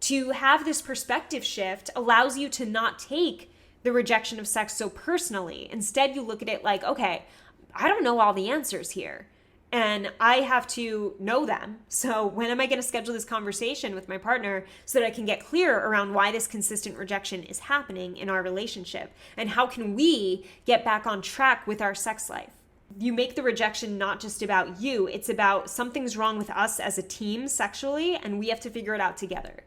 To have this perspective shift allows you to not take the rejection of sex so personally. Instead, you look at it like, okay, I don't know all the answers here, and I have to know them. So when am I going to schedule this conversation with my partner so that I can get clear around why this consistent rejection is happening in our relationship? And how can we get back on track with our sex life? You make the rejection not just about you, it's about something's wrong with us as a team sexually, and we have to figure it out together.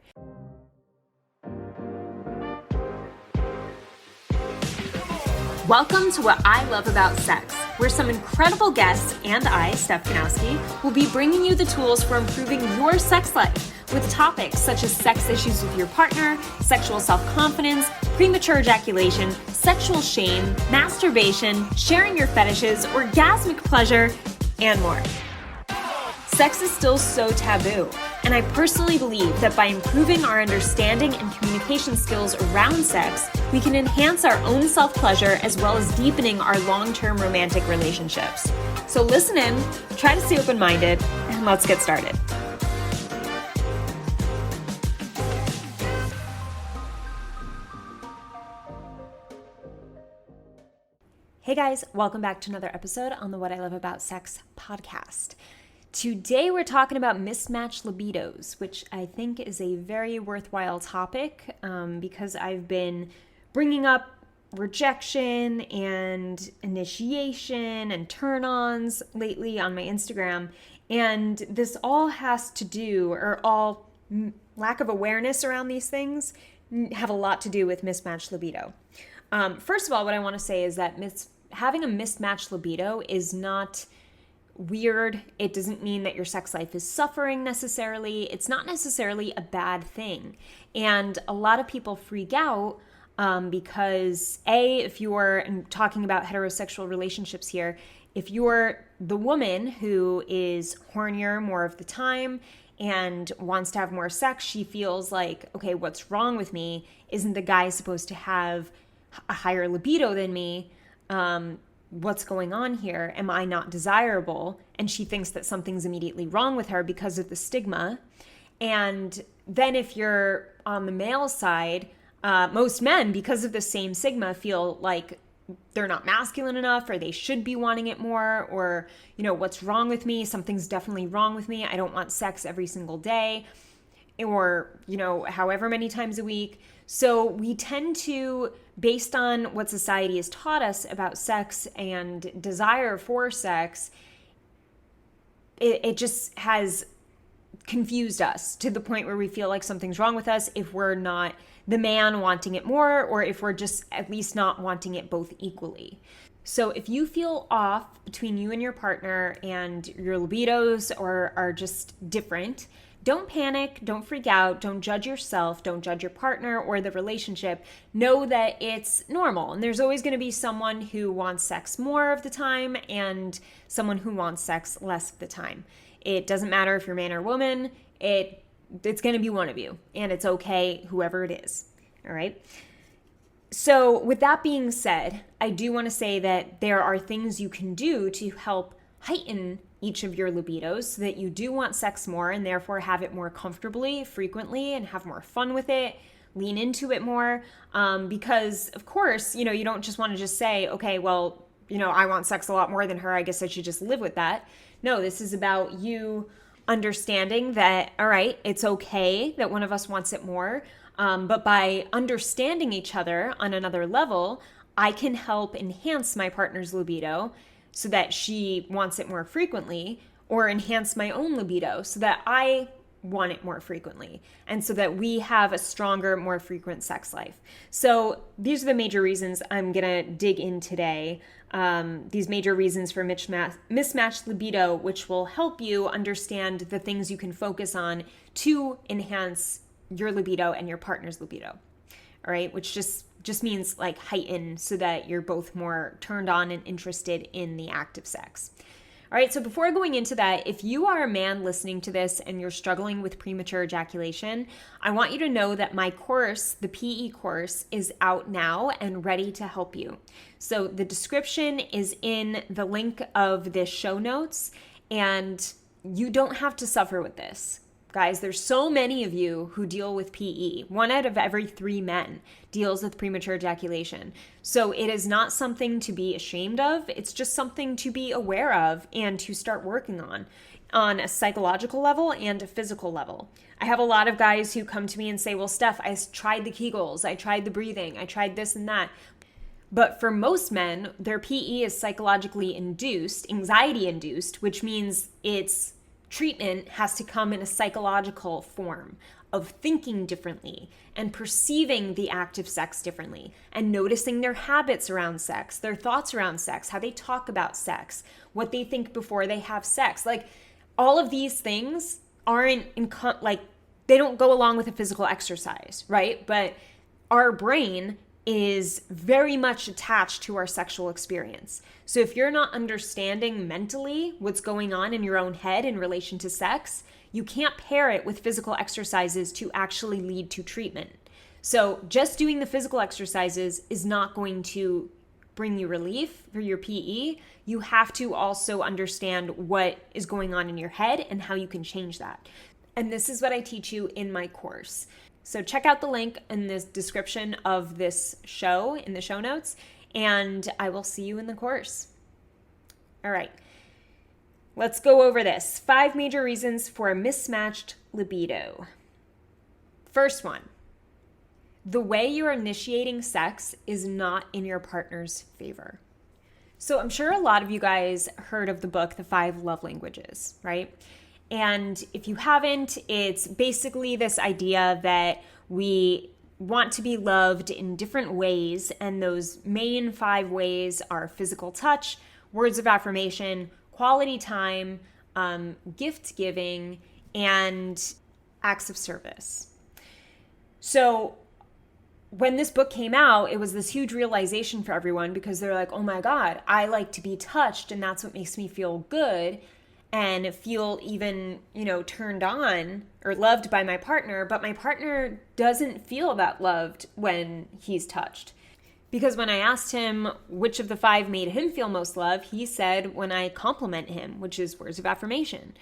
Welcome to What I Love About Sex, where some incredible guests and I, Steph Kanowski, will be bringing you the tools for improving your sex life with topics such as sex issues with your partner, sexual self-confidence, premature ejaculation, sexual shame, masturbation, sharing your fetishes, orgasmic pleasure, and more. Sex is still so taboo, and I personally believe that by improving our understanding and communication skills around sex, we can enhance our own self-pleasure as well as deepening our long-term romantic relationships. So listen in, try to stay open-minded, and let's get started. Hey guys, welcome back to another episode on the What I Love About Sex podcast. Today we're talking about mismatched libidos, which I think is a very worthwhile topic because I've been bringing up rejection and initiation and turn-ons lately on my Instagram, and this all has to do, or all lack of awareness around these things have a lot to do with mismatched libido. First of all, what I want to say is that having a mismatched libido is not weird. It doesn't mean that your sex life is suffering necessarily. It's not necessarily a bad thing. And a lot of people freak out because if you're, and talking about heterosexual relationships here, if you're the woman who is hornier more of the time and wants to have more sex, she feels like, okay, what's wrong with me? Isn't the guy supposed to have a higher libido than me? What's going on here? Am I not desirable? And she thinks that something's immediately wrong with her because of the stigma. And then if you're on the male side, most men, because of the same stigma, feel like they're not masculine enough, or they should be wanting it more, or, you know, what's wrong with me? Something's definitely wrong with me. I don't want sex every single day, or, you know, however many times a week. So we tend to, based on what society has taught us about sex and desire for sex, it just has confused us to the point where we feel like something's wrong with us if we're not the man wanting it more, or if we're just at least not wanting it both equally. So if you feel off between you and your partner and your libidos are just different, don't panic, don't freak out, don't judge yourself, don't judge your partner or the relationship. Know that it's normal, and there's always going to be someone who wants sex more of the time and someone who wants sex less of the time. It doesn't matter if you're man or woman, it's going to be one of you, and it's okay, whoever it is, all right? So with that being said, I do want to say that there are things you can do to help heighten each of your libidos so that you do want sex more and therefore have it more comfortably, frequently, and have more fun with it, lean into it more. Because of course, you know, you don't just want to just say, okay, well, you know, I want sex a lot more than her, I guess I should just live with that. No, this is about you understanding that, all right, it's okay that one of us wants it more. But by understanding each other on another level, I can help enhance my partner's libido so that she wants it more frequently, or enhance my own libido so that I want it more frequently, and so that we have a stronger, more frequent sex life. So these are the major reasons I'm gonna dig in today. These major reasons for mismatched libido, which will help you understand the things you can focus on to enhance your libido and your partner's libido. All right, which just means like heighten so that you're both more turned on and interested in the act of sex. All right, so before going into that, if you are a man listening to this and you're struggling with premature ejaculation, I want you to know that my course, the PE course, is out now and ready to help you. So the description is in the link of the show notes, and you don't have to suffer with this. guys. There's so many of you who deal with PE. 1 out of every 3 men deals with premature ejaculation. So it is not something to be ashamed of. It's just something to be aware of and to start working on a psychological level and a physical level. I have a lot of guys who come to me and say, well, Steph, I tried the Kegels, I tried the breathing, I tried this and that. But for most men, their PE is psychologically induced, anxiety induced, which means its treatment has to come in a psychological form of thinking differently and perceiving the act of sex differently and noticing their habits around sex, their thoughts around sex, how they talk about sex, what they think before they have sex. Like, all of these things aren't they don't go along with a physical exercise, right? But our brain is very much attached to our sexual experience. So if you're not understanding mentally what's going on in your own head in relation to sex, you can't pair it with physical exercises to actually lead to treatment. So just doing the physical exercises is not going to bring you relief for your PE. You have to also understand what is going on in your head and how you can change that. And this is what I teach you in my course. So check out the link in the description of this show, in the show notes, and I will see you in the course. All right, let's go over this. 5 major reasons for a mismatched libido. First one, the way you're initiating sex is not in your partner's favor. So I'm sure a lot of you guys heard of the book, The 5 Love Languages, right? And if you haven't, it's basically this idea that we want to be loved in different ways. And those main 5 ways are physical touch, words of affirmation, quality time, gift giving, and acts of service. So when this book came out, it was this huge realization for everyone because they're like, oh my God, I like to be touched and that's what makes me feel good and feel even, turned on or loved by my partner, but my partner doesn't feel that loved when he's touched. Because when I asked him which of the 5 made him feel most loved, he said when I compliment him, which is words of affirmation.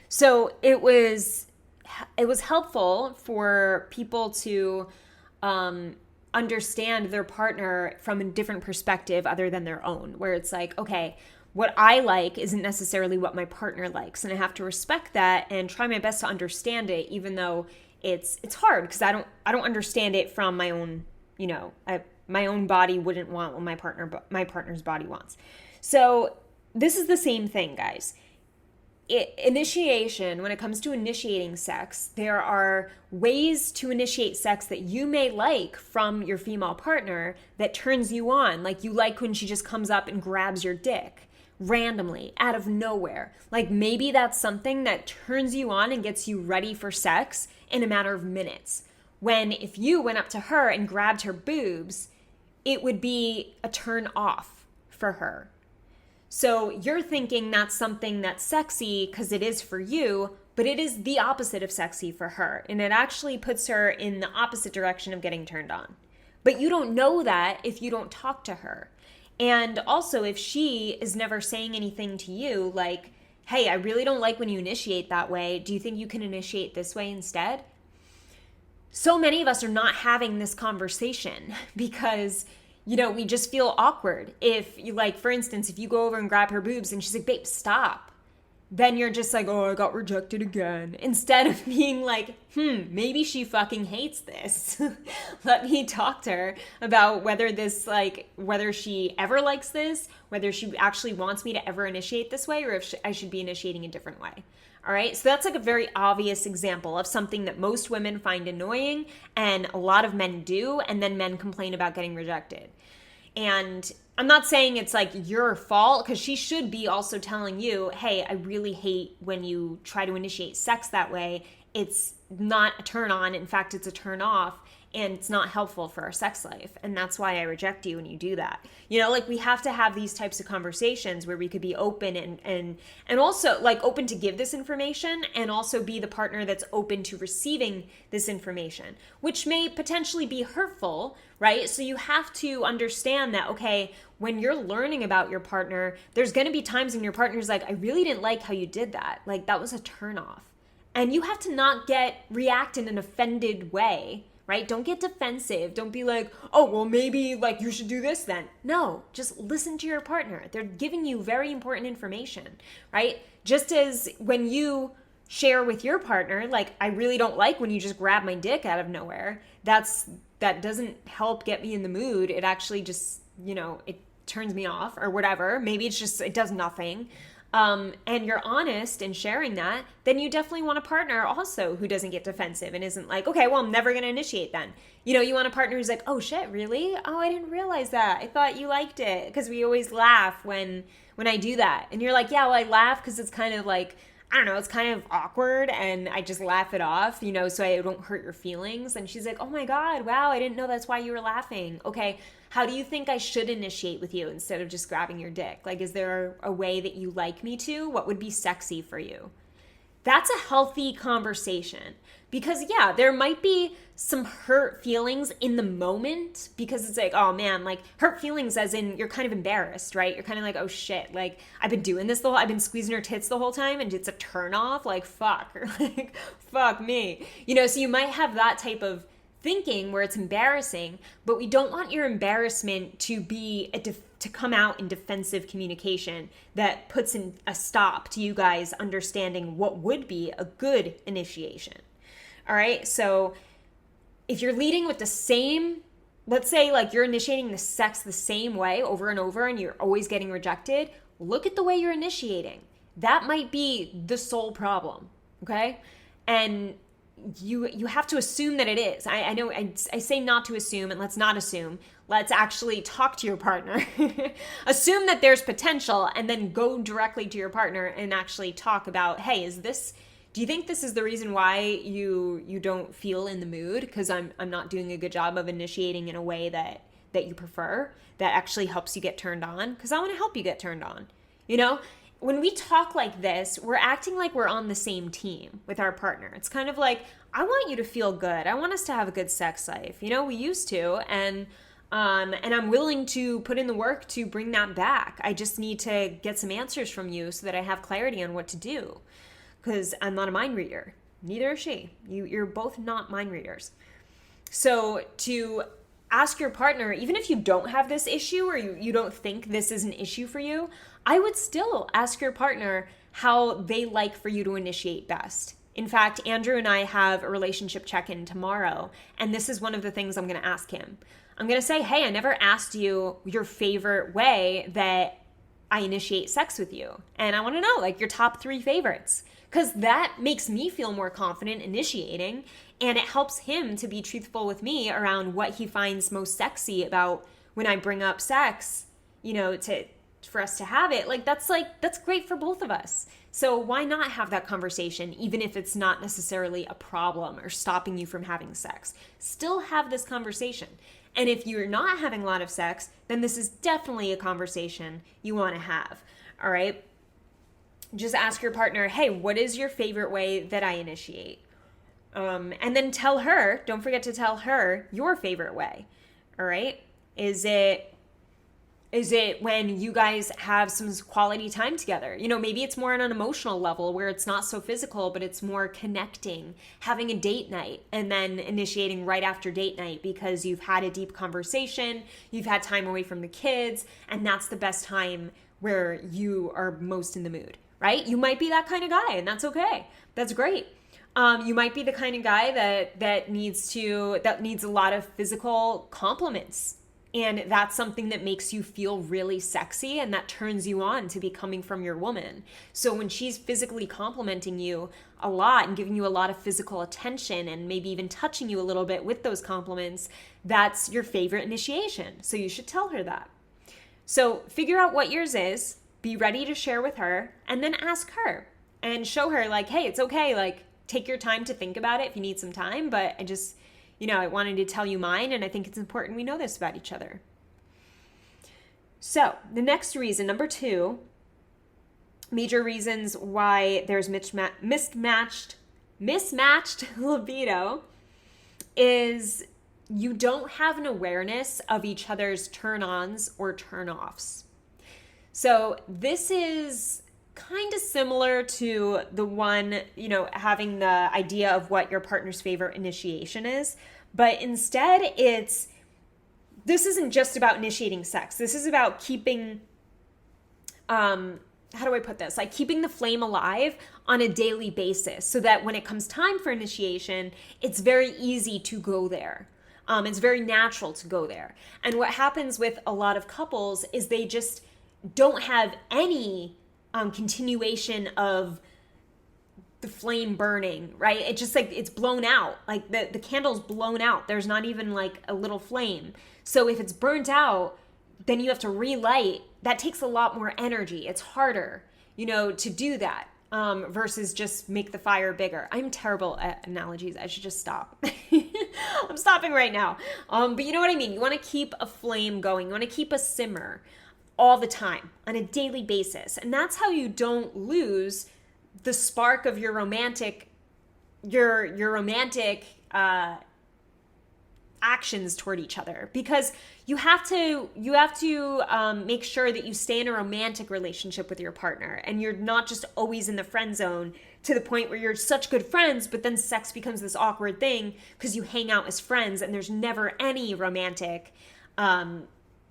So it was helpful for people to understand their partner from a different perspective other than their own, where it's like, okay, what I like isn't necessarily what my partner likes. And I have to respect that and try my best to understand it, even though it's hard because I don't understand it from my own, my own body wouldn't want what my partner's body wants. So this is the same thing, guys. Initiation, when it comes to initiating sex, there are ways to initiate sex that you may like from your female partner that turns you on. Like you like when she just comes up and grabs your dick randomly out of nowhere. Like maybe that's something that turns you on and gets you ready for sex in a matter of minutes. When if you went up to her and grabbed her boobs, it would be a turn off for her. So you're thinking that's something that's sexy because it is for you, but it is the opposite of sexy for her. And it actually puts her in the opposite direction of getting turned on. But you don't know that if you don't talk to her. And also if she is never saying anything to you like, hey, I really don't like when you initiate that way. Do you think you can initiate this way instead? So many of us are not having this conversation because we just feel awkward. If you for instance, if you go over and grab her boobs and she's like, babe, stop. Then you're just like, oh, I got rejected again. Instead of being like, maybe she fucking hates this. Let me talk to her about whether she ever likes this, whether she actually wants me to ever initiate this way, or if I should be initiating a different way. All right. So that's a very obvious example of something that most women find annoying and a lot of men do. And then men complain about getting rejected. And I'm not saying it's your fault because she should be also telling you, hey, I really hate when you try to initiate sex that way. It's not a turn on. In fact, it's a turn off. And it's not helpful for our sex life. And that's why I reject you when you do that. We have to have these types of conversations where we could be open and also open to give this information and also be the partner that's open to receiving this information, which may potentially be hurtful, right? So you have to understand that, okay, when you're learning about your partner, there's going to be times when your partner's like, I really didn't like how you did that. That was a turn off. And you have to not react in an offended way, right? Don't get defensive. Don't be like, oh, well, maybe like you should do this then. No, just listen to your partner. They're giving you very important information, right? Just as when you share with your partner, like, I really don't like when you just grab my dick out of nowhere. That doesn't help get me in the mood. It actually just, it turns me off or whatever. Maybe it does nothing. And you're honest in sharing that, then you definitely want a partner also who doesn't get defensive and isn't like, okay, well, I'm never going to initiate then. You want a partner who's like, oh shit, really? Oh, I didn't realize that. I thought you liked it. Because we always laugh when I do that. And you're like, yeah, well, I laugh because it's kind of like, I don't know, it's kind of awkward and I just laugh it off, so I don't hurt your feelings. And she's like, oh my God, wow, I didn't know that's why you were laughing. Okay, how do you think I should initiate with you instead of just grabbing your dick? Like, is there a way that you like me to? What would be sexy for you? That's a healthy conversation. Because yeah, there might be some hurt feelings in the moment because it's like, oh man, like hurt feelings as in you're kind of embarrassed, right? You're kind of like, oh shit, like I've been squeezing her tits the whole time and it's a turn off, like fuck, or like fuck me. So you might have that type of thinking where it's embarrassing, but we don't want your embarrassment to be to come out in defensive communication that puts in a stop to you guys understanding what would be a good initiation. All right, so if you're leading with the same, let's say like you're initiating the sex the same way over and over and you're always getting rejected, look at the way you're initiating. That might be the sole problem, okay? And you have to assume that it is. I know I say not to assume, and let's not assume. Let's actually talk to your partner. Assume that there's potential and then go directly to your partner and actually talk about, hey, do you think this is the reason why you don't feel in the mood? Because I'm not doing a good job of initiating in a way that you prefer, that actually helps you get turned on? Because I want to help you get turned on. When we talk like this, we're acting like we're on the same team with our partner. It's kind of like, I want you to feel good. I want us to have a good sex life. We used to, and I'm willing to put in the work to bring that back. I just need to get some answers from you so that I have clarity on what to do. Because I'm not a mind reader. Neither is she. You're both not mind readers. So to ask your partner, even if you don't have this issue or you don't think this is an issue for you, I would still ask your partner how they like for you to initiate best. In fact, Andrew and I have a relationship check-in tomorrow, and this is one of the things I'm going to ask him. I'm going to say, hey, I never asked you your favorite way that I initiate sex with you. And I want to know, like, your top 3 favorites. Because that makes me feel more confident initiating, and it helps him to be truthful with me around what he finds most sexy about when I bring up sex, for us to have it. That's great for both of us. So why not have that conversation, even if it's not necessarily a problem or stopping you from having sex? Still have this conversation. And if you're not having a lot of sex, then this is definitely a conversation you want to have. All right? Just ask your partner, hey, what is your favorite way that I initiate? And then tell her, don't forget to tell her your favorite way. All right? Is it when you guys have some quality time together? Maybe it's more on an emotional level where it's not so physical, but it's more connecting, having a date night, and then initiating right after date night because you've had a deep conversation, you've had time away from the kids, and that's the best time where you are most in the mood, right? You might be that kind of guy, and that's okay. That's great. You might be the kind of guy that needs a lot of physical compliments. And that's something that makes you feel really sexy and that turns you on to be coming from your woman. So when she's physically complimenting you a lot and giving you a lot of physical attention and maybe even touching you a little bit with those compliments, that's your favorite initiation. So you should tell her that. So figure out what yours is, be ready to share with her, and then ask her and show her like, hey, it's okay. Like, take your time to think about it if you need some time, but I wanted to tell you mine, and I think it's important we know this about each other. So the next reason, number 2, major reasons why there's mismatched libido is you don't have an awareness of each other's turn-ons or turn-offs. So this is kind of similar to the one, having the idea of what your partner's favorite initiation is. But instead, this isn't just about initiating sex. This is about keeping, how do I put this? Like keeping the flame alive on a daily basis so that when it comes time for initiation, it's very easy to go there. It's very natural to go there. And what happens with a lot of couples is they just don't have any continuation of the flame burning, right? It just like it's blown out. Like the candle's blown out. There's not even like a little flame. So if it's burnt out, then you have to relight. That takes a lot more energy. It's harder, to do that versus just make the fire bigger. I'm terrible at analogies. I should just stop. I'm stopping right now. But you know what I mean? You want to keep a flame going. You want to keep a simmer all the time on a daily basis. And that's how you don't lose the spark of your romantic actions toward each other, because you have to make sure that you stay in a romantic relationship with your partner and you're not just always in the friend zone to the point where you're such good friends, but then sex becomes this awkward thing because you hang out as friends and there's never any romantic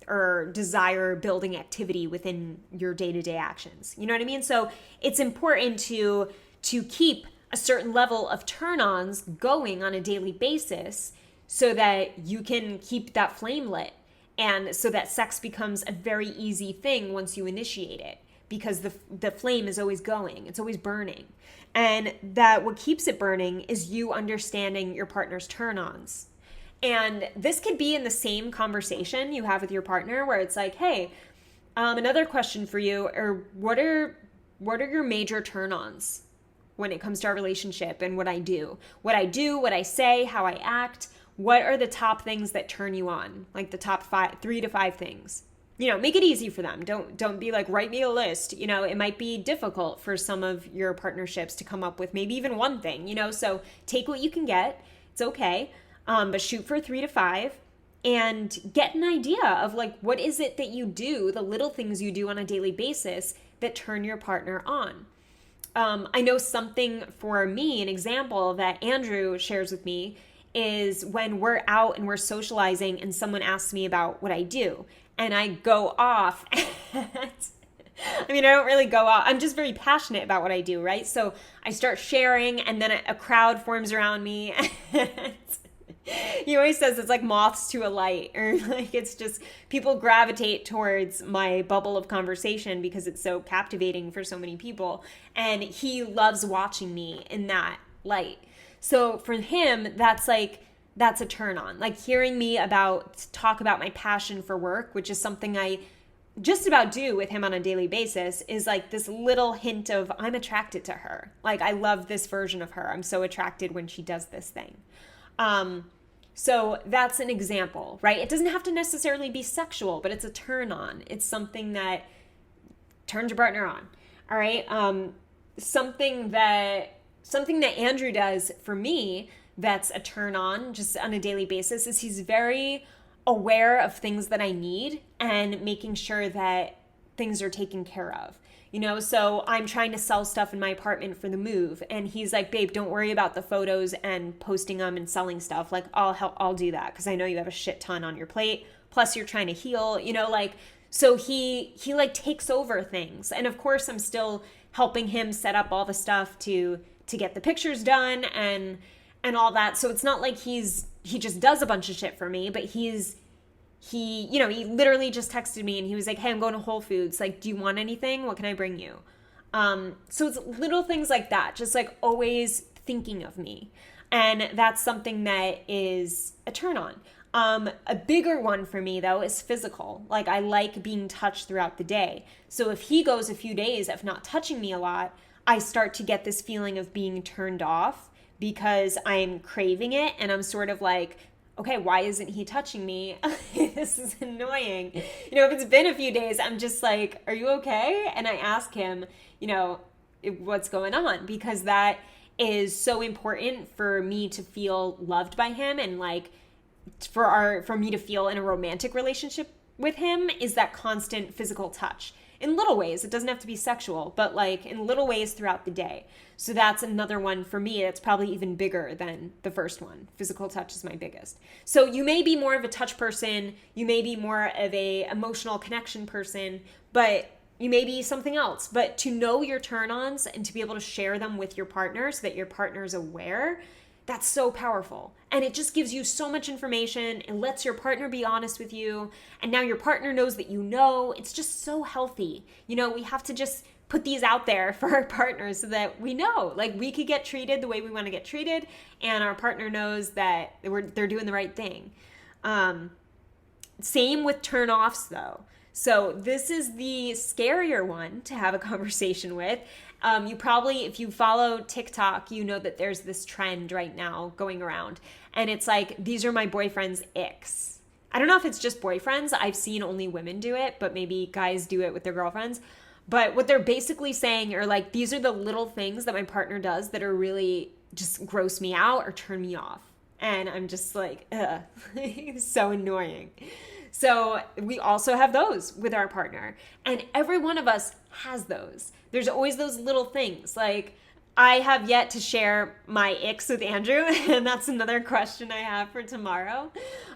or desire building activity within your day-to-day actions. You know what I mean? So it's important to keep a certain level of turn-ons going on a daily basis so that you can keep that flame lit, and so that sex becomes a very easy thing once you initiate it, because the flame is always going, it's always burning. And that what keeps it burning is you understanding your partner's turn-ons. And this could be in the same conversation you have with your partner where it's like, hey, another question for you, or what are your major turn-ons when it comes to our relationship and what I do, what I say, how I act. What are the top things that turn you on? Like the top 3 to 5 things. Make it easy for them. Don't be like, write me a list. It might be difficult for some of your partnerships to come up with maybe even one thing, so take what you can get. It's okay. But shoot for 3 to 5 and get an idea of like, what is it that you do, the little things you do on a daily basis that turn your partner on. I know something for me, an example that Andrew shares with me is when we're out and we're socializing and someone asks me about what I do and I go off. I don't really go off. I'm just very passionate about what I do, right? So I start sharing and then a crowd forms around me. He always says it's like moths to a light, or like it's just people gravitate towards my bubble of conversation because it's so captivating for so many people. And he loves watching me in that light. So for him, that's a turn on. Like hearing me talk about my passion for work, which is something I just about do with him on a daily basis, is like this little hint of I'm attracted to her. Like I love this version of her. I'm so attracted when she does this thing. So that's an example, right? It doesn't have to necessarily be sexual, but it's a turn on. It's something that turns your partner on. All right. Something that Andrew does for me that's a turn on just on a daily basis is he's very aware of things that I need and making sure that things are taken care of. So I'm trying to sell stuff in my apartment for the move. And he's like, babe, don't worry about the photos and posting them and selling stuff. Like I'll do that because I know you have a shit ton on your plate. Plus you're trying to heal, so he like takes over things. And of course I'm still helping him set up all the stuff to get the pictures done and all that. So it's not like he just does a bunch of shit for me, but he literally just texted me and he was like, hey, I'm going to Whole Foods. Like, do you want anything? What can I bring you? So it's little things like that, just like always thinking of me. And that's something that is a turn on. A bigger one for me though is physical. Like I like being touched throughout the day. So if he goes a few days of not touching me a lot, I start to get this feeling of being turned off because I'm craving it and I'm sort of like, okay, why isn't he touching me? This is annoying. If it's been a few days, I'm just like, are you okay? And I ask him, what's going on? Because that is so important for me to feel loved by him and like for me to feel in a romantic relationship with him is that constant physical touch. in little ways. It doesn't have to be sexual, but like in little ways throughout the day. So that's another one for me. It's probably even bigger than the first one. Physical touch is my biggest. So you may be more of a touch person. You may be more of a emotional connection person, but you may be something else. But to know your turn-ons and to be able to share them with your partner so that your partner is aware, that's so powerful. And it just gives you so much information. It lets your partner be honest with you. And now your partner knows that you know. It's just so healthy. You know, we have to just put these out there for our partners so that we know, like, we could get treated the way we want to get treated, and our partner knows that they're doing the right thing. Same with turn-offs, though. So this is the scarier one to have a conversation with. You probably, if you follow TikTok, you know that there's this trend right now going around. And it's like, these are my boyfriend's icks. I don't know if it's just boyfriends. I've seen only women do it, but maybe guys do it with their girlfriends. But what they're basically saying are like, these are the little things that my partner does that are really just gross me out or turn me off. And I'm just like, ugh, it's so annoying. So we also have those with our partner. And every one of us has those. There's always those little things. Like, I have yet to share my icks with Andrew, and that's another question I have for tomorrow.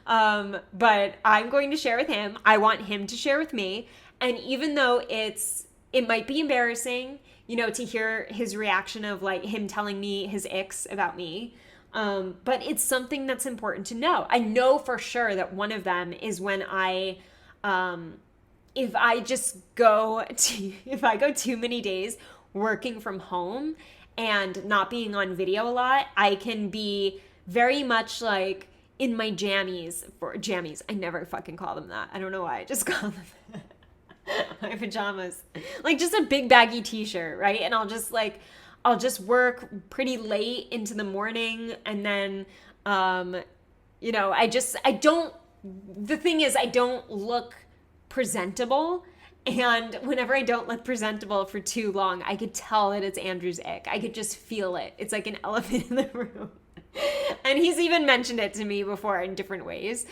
But I'm going to share with him. I want him to share with me. And even though it might be embarrassing, you know, to hear his reaction of like him telling me his icks about me, but it's something that's important to know. I know for sure that one of them is when if I go too many days working from home and not being on video a lot, I can be very much like in my jammies. I never fucking call them that. I don't know why. I just call them my pajamas. Like just a big baggy t-shirt, right? And I'll just work pretty late into the morning, and then you know, the thing is I don't look presentable. And whenever I don't look presentable for too long, I could tell that it's Andrew's ick. I could just feel it. It's like an elephant in the room. And he's even mentioned it to me before in different ways.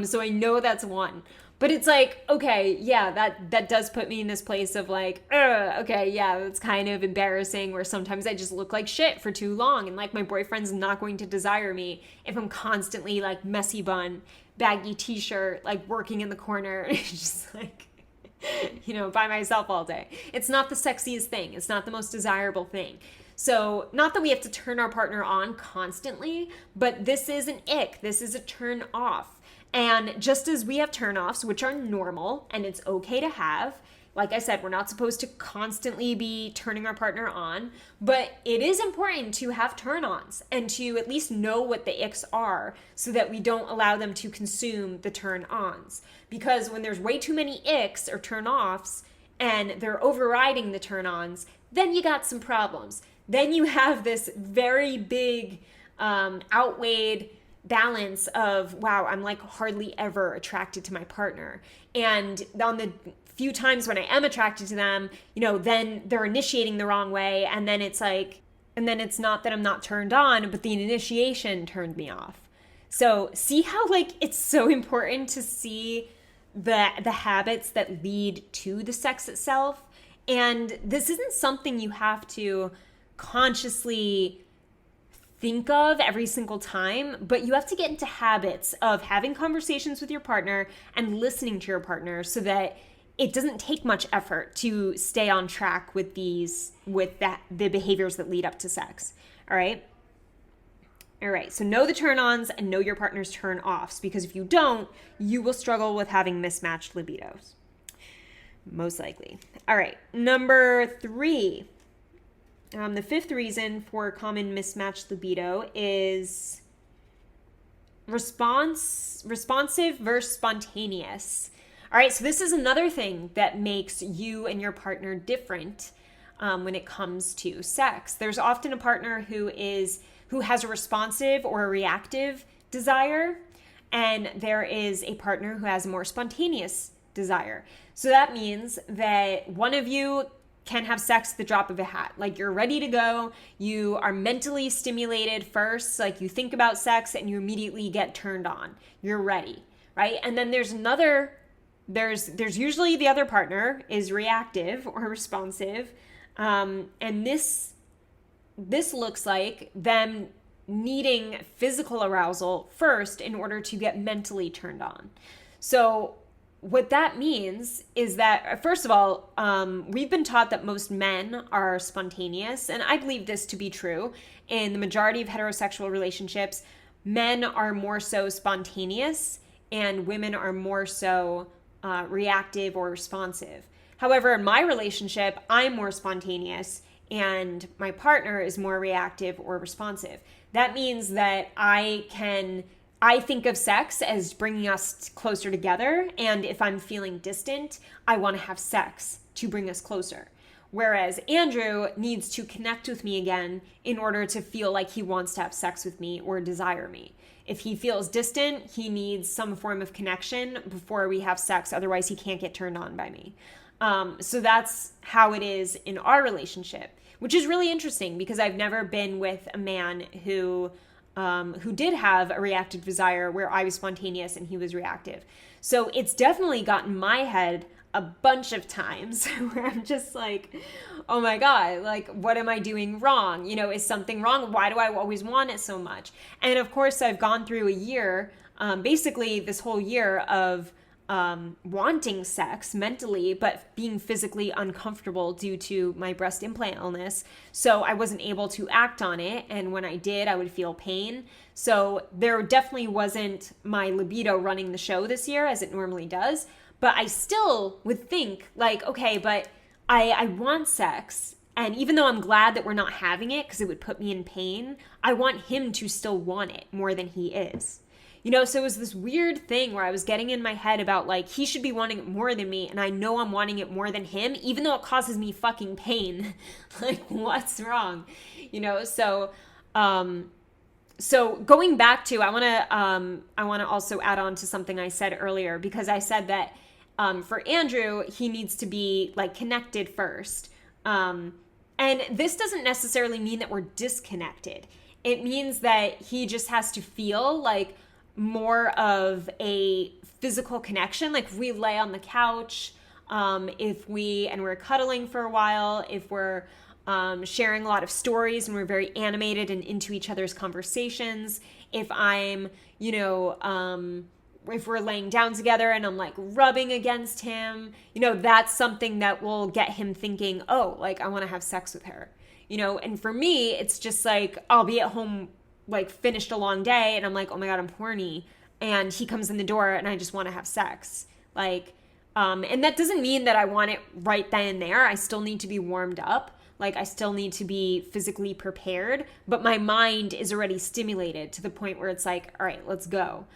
So I know that's one. But it's like, okay, yeah, that does put me in this place of like, okay, yeah, it's kind of embarrassing, where sometimes I just look like shit for too long. And like my boyfriend's not going to desire me if I'm constantly like messy bun, baggy t-shirt, like working in the corner. It's just like, you know, by myself all day. It's not the sexiest thing. It's not the most desirable thing. So not that we have to turn our partner on constantly, but this is an ick. This is a turn off. And just as we have turn-offs, which are normal and it's okay to have, like I said, we're not supposed to constantly be turning our partner on, but it is important to have turn-ons and to at least know what the icks are so that we don't allow them to consume the turn-ons. Because when there's way too many icks or turn-offs and they're overriding the turn-ons, then you got some problems. Then you have this very big outweighed balance of, wow, I'm like hardly ever attracted to my partner. And on the few times when I am attracted to them, you know, then they're initiating the wrong way. And then it's like, and then it's not that I'm not turned on, but the initiation turned me off. So see how like it's so important to see the habits that lead to the sex itself. And this isn't something you have to consciously think of every single time, but you have to get into habits of having conversations with your partner and listening to your partner so that it doesn't take much effort to stay on track with the behaviors that lead up to sex. All right. So know the turn-ons and know your partner's turn-offs, because if you don't, you will struggle with having mismatched libidos. Most likely. All right. Number 3. The 5th reason for common mismatched libido is responsive versus spontaneous. All right, so this is another thing that makes you and your partner different when it comes to sex. There's often a partner who has a responsive or a reactive desire, and there is a partner who has a more spontaneous desire. So that means that one of you can have sex at the drop of a hat. Like you're ready to go. You are mentally stimulated first. Like you think about sex and you immediately get turned on. You're ready, right? And then there's another there's usually the other partner is reactive or responsive, and this looks like them needing physical arousal first in order to get mentally turned on. So what that means is that, first of all, we've been taught that most men are spontaneous, and I believe this to be true. In the majority of heterosexual relationships, men are more so spontaneous and women are more so reactive or responsive. However, in my relationship, I'm more spontaneous and my partner is more reactive or responsive. That means that I think of sex as bringing us closer together, and if I'm feeling distant, I want to have sex to bring us closer. Whereas Andrew needs to connect with me again in order to feel like he wants to have sex with me or desire me. If he feels distant, he needs some form of connection before we have sex, otherwise he can't get turned on by me. So that's how it is in our relationship, which is really interesting because I've never been with a man who did have a reactive desire where I was spontaneous and he was reactive. So it's definitely gotten my head a bunch of times where I'm just like, oh my God, like, what am I doing wrong? You know, is something wrong? Why do I always want it so much? And of course, I've gone through a year, basically this whole year of wanting sex mentally, but being physically uncomfortable due to my breast implant illness. So I wasn't able to act on it. And when I did, I would feel pain. So there definitely wasn't my libido running the show this year as it normally does. But I still would think like, okay, but I want sex. And even though I'm glad that we're not having it because it would put me in pain, I want him to still want it more than he is. You know, so it was this weird thing where I was getting in my head about like, he should be wanting it more than me. And I know I'm wanting it more than him, even though it causes me fucking pain. Like, what's wrong? You know, so going back to, I want to also add on to something I said earlier, because I said that for Andrew, he needs to be like connected first. And this doesn't necessarily mean that we're disconnected. It means that he just has to feel like more of a physical connection. Like if we lay on the couch, if we're cuddling for a while, if we're sharing a lot of stories and we're very animated and into each other's conversations, if I'm, you know, if we're laying down together and I'm like rubbing against him, you know, that's something that will get him thinking, oh, like I want to have sex with her, you know. And for me, it's just like I'll be at home like finished a long day and I'm like, oh my God, I'm horny, and he comes in the door and I just want to have sex, like and that doesn't mean that I want it right then and there. I still need to be warmed up. Like I still need to be physically prepared, but my mind is already stimulated to the point where it's like, all right, let's go.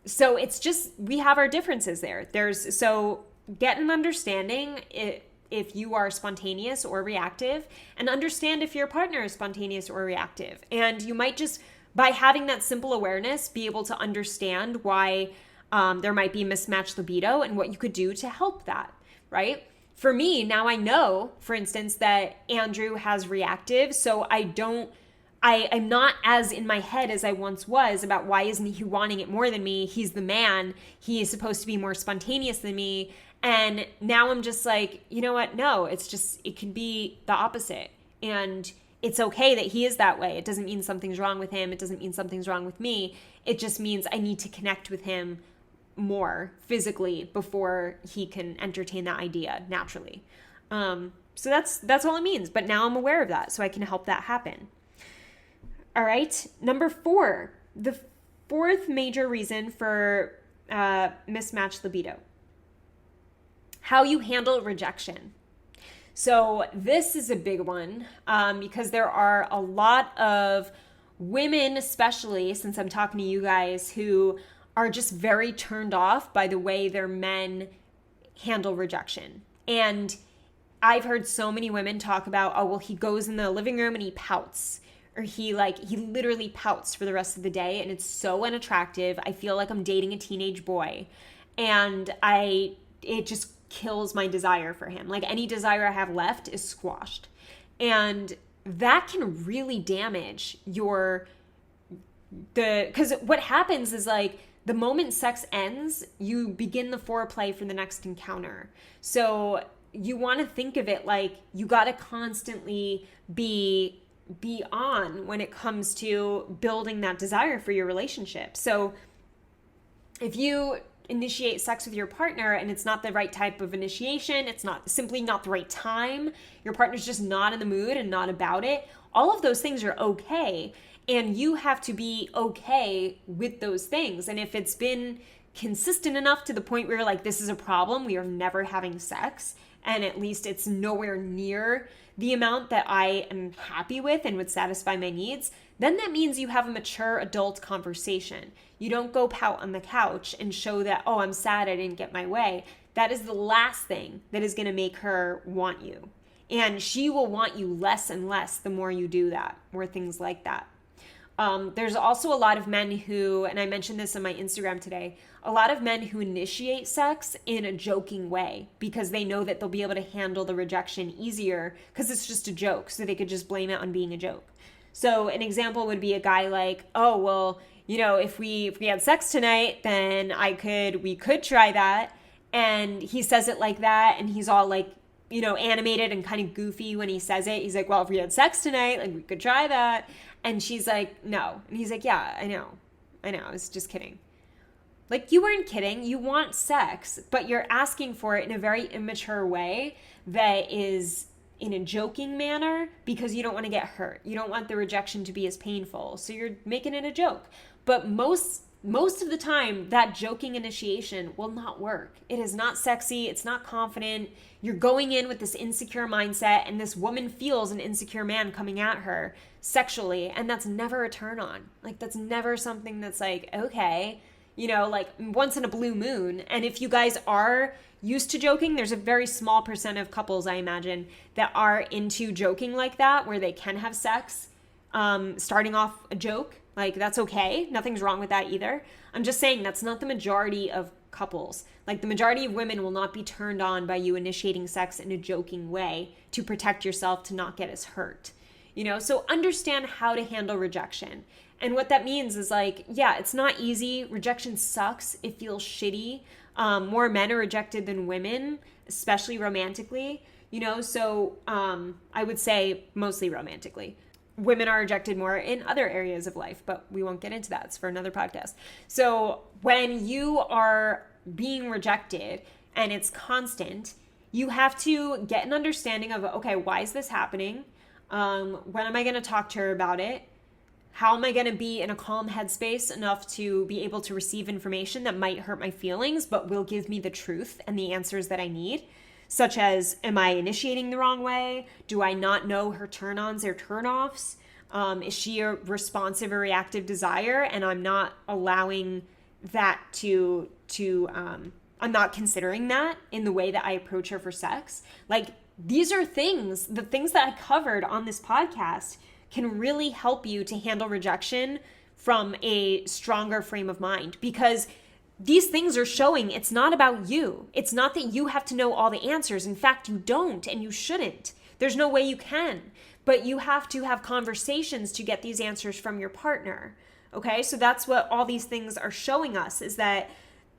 So it's just, we have our differences there. So get an understanding if you are spontaneous or reactive, and understand if your partner is spontaneous or reactive. And you might just, by having that simple awareness, be able to understand why there might be mismatched libido and what you could do to help that, right? For me, now I know, for instance, that Andrew has reactive, so I'm not as in my head as I once was about why isn't he wanting it more than me? He's the man. He is supposed to be more spontaneous than me. And now I'm just like, you know what? No, it's just, it can be the opposite. And it's okay that he is that way. It doesn't mean something's wrong with him. It doesn't mean something's wrong with me. It just means I need to connect with him more physically before he can entertain that idea naturally. So that's all it means. But now I'm aware of that, so I can help that happen. All right. Number 4, the fourth major reason for mismatched libido: how you handle rejection. So this is a big one because there are a lot of women, especially since I'm talking to you guys, who are just very turned off by the way their men handle rejection. And I've heard so many women talk about, oh, well, he goes in the living room and he pouts. Or he literally pouts for the rest of the day, and it's so unattractive. I feel like I'm dating a teenage boy, and it just kills my desire for him. Like any desire I have left is squashed. And that can really damage because what happens is like the moment sex ends, you begin the foreplay for the next encounter. So you want to think of it like you got to constantly be on when it comes to building that desire for your relationship. So if you initiate sex with your partner and it's not the right type of initiation, it's not the right time, your partner's just not in the mood and not about it, all of those things are okay. And you have to be okay with those things. And if it's been consistent enough to the point where you're like, this is a problem, we are never having sex, and at least it's nowhere near the amount that I am happy with and would satisfy my needs, then that means you have a mature adult conversation. You don't go pout on the couch and show that, oh, I'm sad I didn't get my way. That is the last thing that is going to make her want you. And she will want you less and less the more you do that, or things like that. There's also a lot of men who, and I mentioned this on my Instagram today, a lot of men who initiate sex in a joking way because they know that they'll be able to handle the rejection easier because it's just a joke, so they could just blame it on being a joke. So an example would be a guy like, oh, well, if we had sex tonight, then we could try that. And he says it like that, and he's all like, animated and kind of goofy when he says it. He's like, well, if we had sex tonight, like we could try that. And she's like, no. And he's like, yeah, I know. I was just kidding. Like, you weren't kidding. You want sex, but you're asking for it in a very immature way that is in a joking manner because you don't want to get hurt. You don't want the rejection to be as painful. So you're making it a joke. But most of the time, that joking initiation will not work. It is not sexy. It's not confident. You're going in with this insecure mindset, and this woman feels an insecure man coming at her sexually, and that's never a turn on. Like, that's never something that's like, okay, like once in a blue moon. And if you guys are used to joking, there's a very small percent of couples, I imagine, that are into joking like that, where they can have sex starting off a joke. Like, that's okay. Nothing's wrong with that either. I'm just saying that's not the majority of couples. Like, the majority of women will not be turned on by you initiating sex in a joking way to protect yourself to not get as hurt. So understand how to handle rejection. And what that means is, like, yeah, it's not easy. Rejection sucks. It feels shitty. More men are rejected than women, especially romantically, so I would say mostly romantically. Women are rejected more in other areas of life, but we won't get into that. It's for another podcast. So when you are being rejected and it's constant, you have to get an understanding of, okay, why is this happening? When am I going to talk to her about it? How am I going to be in a calm headspace enough to be able to receive information that might hurt my feelings, but will give me the truth and the answers that I need? Such as, am I initiating the wrong way? Do I not know her turn-ons or turn-offs? Is she a responsive or reactive desire? And I'm not allowing that I'm not considering that in the way that I approach her for sex. Like, these are the things that I covered on this podcast can really help you to handle rejection from a stronger frame of mind, because these things are showing it's not about you. It's not that you have to know all the answers. In fact, you don't, and you shouldn't. There's no way you can. But you have to have conversations to get these answers from your partner. Okay? So that's what all these things are showing us, is that,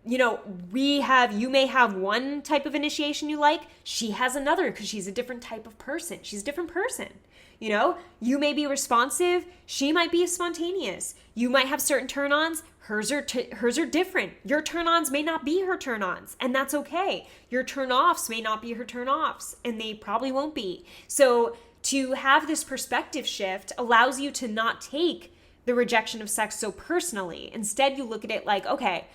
you may have one type of initiation you like. She has another because she's a different type of person. She's a different person. You may be responsive. She might be spontaneous. You might have certain turn-ons. Hers are different. Your turn-ons may not be her turn-ons, and that's okay. Your turn-offs may not be her turn-offs, and they probably won't be. So to have this perspective shift allows you to not take the rejection of sex so personally. Instead, you look at it like, okay,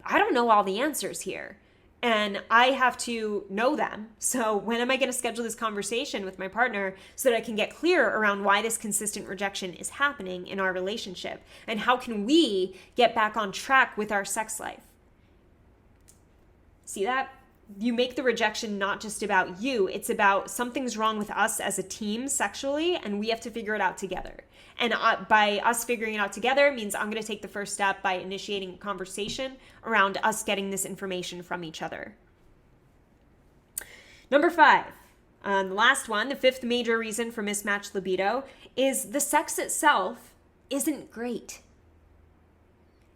I don't know all the answers here, and I have to know them. So when am I going to schedule this conversation with my partner so that I can get clear around why this consistent rejection is happening in our relationship? And how can we get back on track with our sex life? See that? You make the rejection not just about you. It's about something's wrong with us as a team sexually, and we have to figure it out together. And by us figuring it out together means I'm going to take the first step by initiating a conversation around us getting this information from each other. Number 5, the last one, the 5th major reason for mismatched libido is the sex itself isn't great.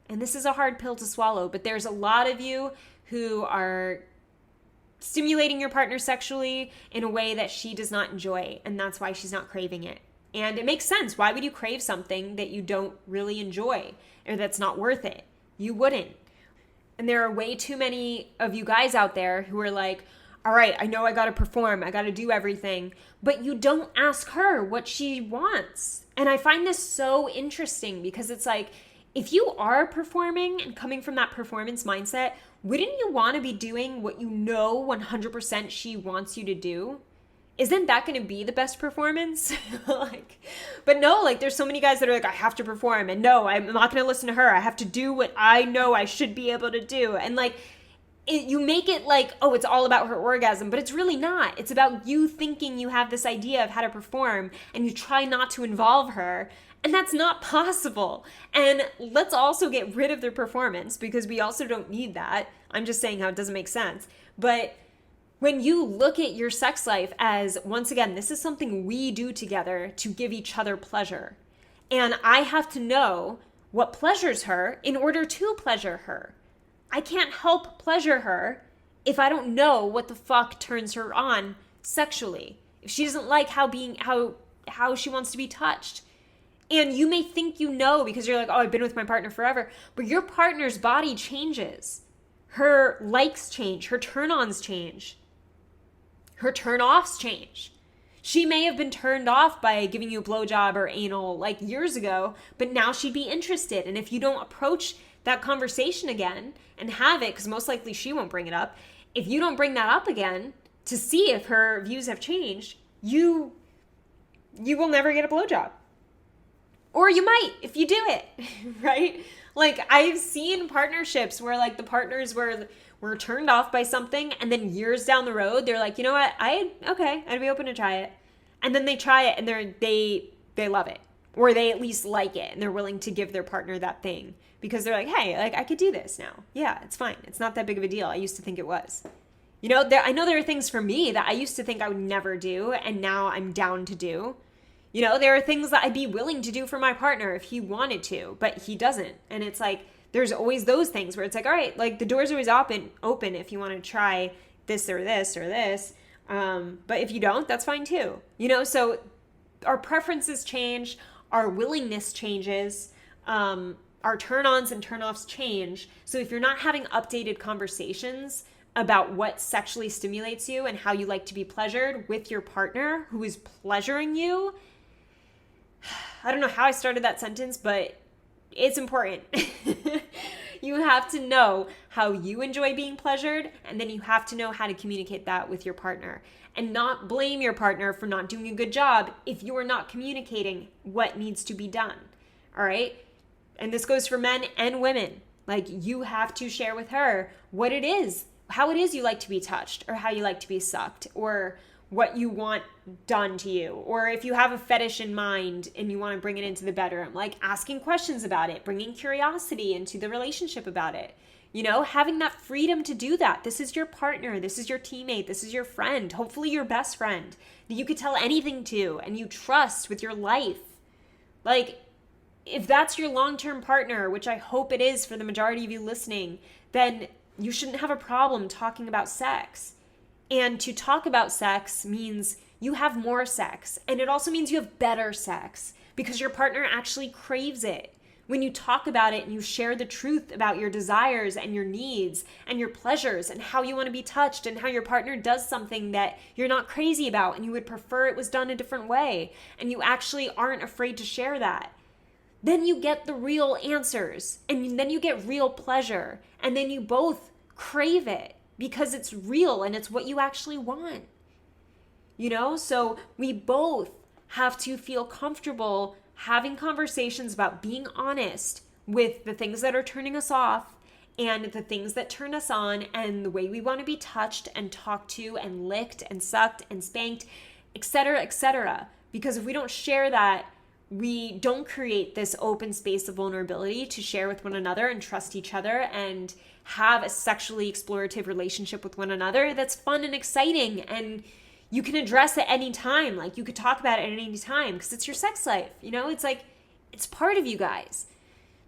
And this is a hard pill to swallow, but there's a lot of you who are stimulating your partner sexually in a way that she does not enjoy, and that's why she's not craving it. And it makes sense. Why would you crave something that you don't really enjoy or that's not worth it? You wouldn't. And there are way too many of you guys out there who are like, all right, I know I got to perform, I got to do everything, but you don't ask her what she wants. And I find this so interesting because it's like, if you are performing and coming from that performance mindset, wouldn't you want to be doing what you know 100% she wants you to do? Isn't that going to be the best performance? But no, there's so many guys that are like, I have to perform, and no, I'm not going to listen to her. I have to do what I know I should be able to do. And you make it like, oh, it's all about her orgasm, but it's really not. It's about you thinking you have this idea of how to perform, and you try not to involve her, and that's not possible. And let's also get rid of the performance, because we also don't need that. I'm just saying how it doesn't make sense. But when you look at your sex life as, once again, this is something we do together to give each other pleasure. And I have to know what pleasures her in order to pleasure her. I can't help pleasure her if I don't know what the fuck turns her on sexually. If she doesn't like how she wants to be touched. And you may think you know because you're like, oh, I've been with my partner forever. But your partner's body changes. Her likes change. Her turn-ons change. Her turn-offs change. She may have been turned off by giving you a blowjob or anal years ago, but now she'd be interested. And if you don't approach that conversation again and have it, because most likely she won't bring it up, if you don't bring that up again to see if her views have changed, you will never get a blowjob. Or you might if you do it, right? I've seen partnerships where the partners were turned off by something, and then years down the road, they're like, you know what, I'd be open to try it. And then they try it and they love it. Or they at least like it, and they're willing to give their partner that thing. Because they're like, hey, I could do this now. Yeah, it's fine. It's not that big of a deal. I used to think it was. I know there are things for me that I used to think I would never do, and now I'm down to do. There are things that I'd be willing to do for my partner if he wanted to, but he doesn't. And it's there's always those things where it's all right, the door's always open if you want to try this or this or this. But if you don't, that's fine too. So our preferences change, our willingness changes, our turn-ons and turn-offs change. So if you're not having updated conversations about what sexually stimulates you and how you like to be pleasured with your partner who is pleasuring you, I don't know how I started that sentence, but it's important. You have to know how you enjoy being pleasured, and then you have to know how to communicate that with your partner and not blame your partner for not doing a good job if you are not communicating what needs to be done. All right? And this goes for men and women. You have to share with her what it is, how it is you like to be touched, or how you like to be sucked, or what you want done to you. Or if you have a fetish in mind and you want to bring it into the bedroom, asking questions about it, bringing curiosity into the relationship about it. Having that freedom to do that. This is your partner. This is your teammate. This is your friend. Hopefully your best friend that you could tell anything to and you trust with your life. If that's your long-term partner, which I hope it is for the majority of you listening, then you shouldn't have a problem talking about sex. And to talk about sex means you have more sex. And it also means you have better sex because your partner actually craves it. When you talk about it and you share the truth about your desires and your needs and your pleasures and how you want to be touched and how your partner does something that you're not crazy about and you would prefer it was done a different way, and you actually aren't afraid to share that, then you get the real answers, and then you get real pleasure, and then you both crave it because it's real and it's what you actually want. So we both have to feel comfortable having conversations about being honest with the things that are turning us off and the things that turn us on and the way we want to be touched and talked to and licked and sucked and spanked, etc., etc. Because if we don't share that, we don't create this open space of vulnerability to share with one another and trust each other and have a sexually explorative relationship with one another that's fun and exciting, and you can address at any time. You could talk about it at any time because it's your sex life. It's part of you guys.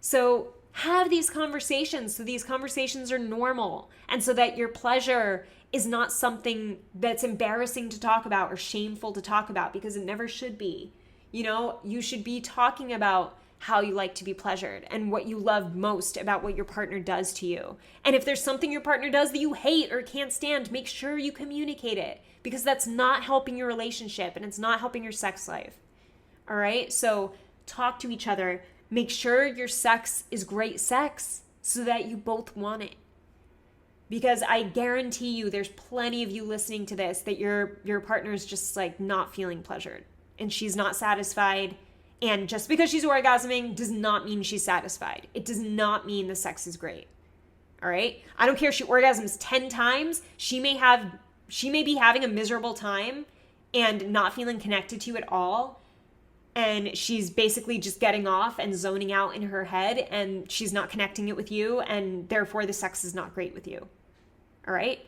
So Have these conversations so these conversations are normal and so that your pleasure is not something that's embarrassing to talk about or shameful to talk about, because it never should be. You know, you should be talking about how you like to be pleasured and what you love most about what your partner does to you. And if there's something your partner does that you hate or can't stand, make sure you communicate it, because that's not helping your relationship and it's not helping your sex life. All right? So talk to each other. Make sure your sex is great sex so that you both want it. Because I guarantee you there's plenty of you listening to this that your partner's just like not feeling pleasured and she's not satisfied. And just because she's orgasming does not mean she's satisfied. It does not mean the sex is great. All right? I don't care if she orgasms 10 times. She may be having a miserable time and not feeling connected to you at all. And she's basically just getting off and zoning out in her head, and she's not connecting it with you, and therefore the sex is not great with you. All right?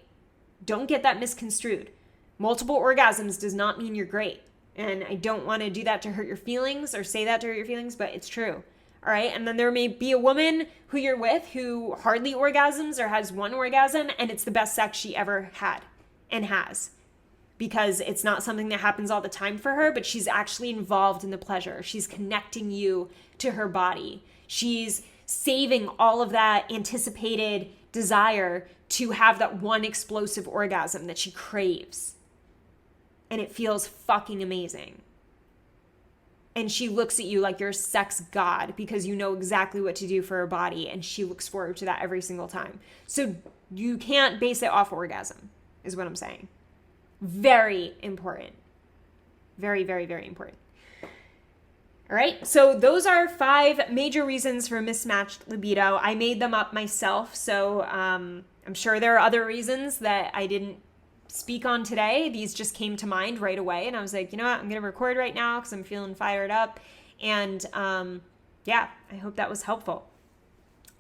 Don't get that misconstrued. Multiple orgasms does not mean you're great. And I don't want to do that to hurt your feelings or say that to hurt your feelings, but it's true. All right? And then there may be a woman who you're with who hardly orgasms or has one orgasm, and it's the best sex she ever had and has, because it's not something that happens all the time for her, but she's actually involved in the pleasure. She's connecting you to her body. She's saving all of that anticipated desire to have that one explosive orgasm that she craves. And it feels fucking amazing. And she looks at you like you're a sex god because you know exactly what to do for her body, and she looks forward to that every single time. So you can't base it off orgasm, is what I'm saying. Very important. Very, very, very important. All right, so those are 5 major reasons for mismatched libido. I made them up myself, so I'm sure there are other reasons that I didn't speak on today. These just came to mind right away, and I was like, you know what, I'm going to record right now because I'm feeling fired up. And yeah, I hope that was helpful.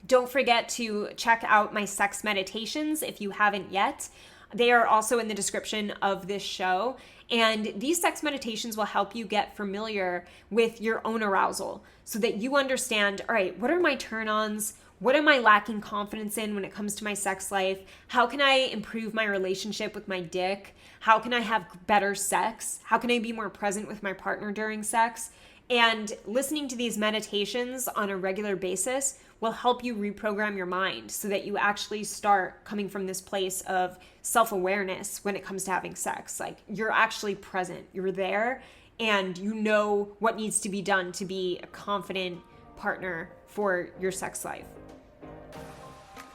Don't forget to check out my sex meditations if you haven't yet. They are also in the description of this show. And these sex meditations will help you get familiar with your own arousal so that you understand, all right, what are my turn-ons? What am I lacking confidence in when it comes to my sex life? How can I improve my relationship with my dick? How can I have better sex? How can I be more present with my partner during sex? And listening to these meditations on a regular basis will help you reprogram your mind so that you actually start coming from this place of self-awareness when it comes to having sex. Like, you're actually present, you're there, and you know what needs to be done to be a confident partner for your sex life.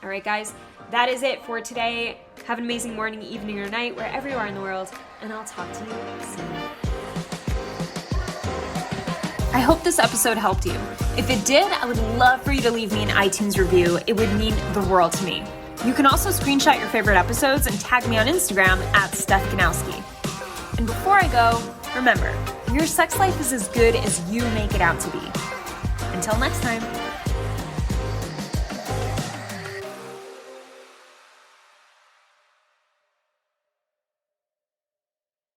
All right, guys, that is it for today. Have an amazing morning, evening, or night, wherever you are in the world, and I'll talk to you soon. I hope this episode helped you. If it did, I would love for you to leave me an iTunes review. It would mean the world to me. You can also screenshot your favorite episodes and tag me on Instagram @StephKanowski. And before I go, remember, your sex life is as good as you make it out to be. Until next time.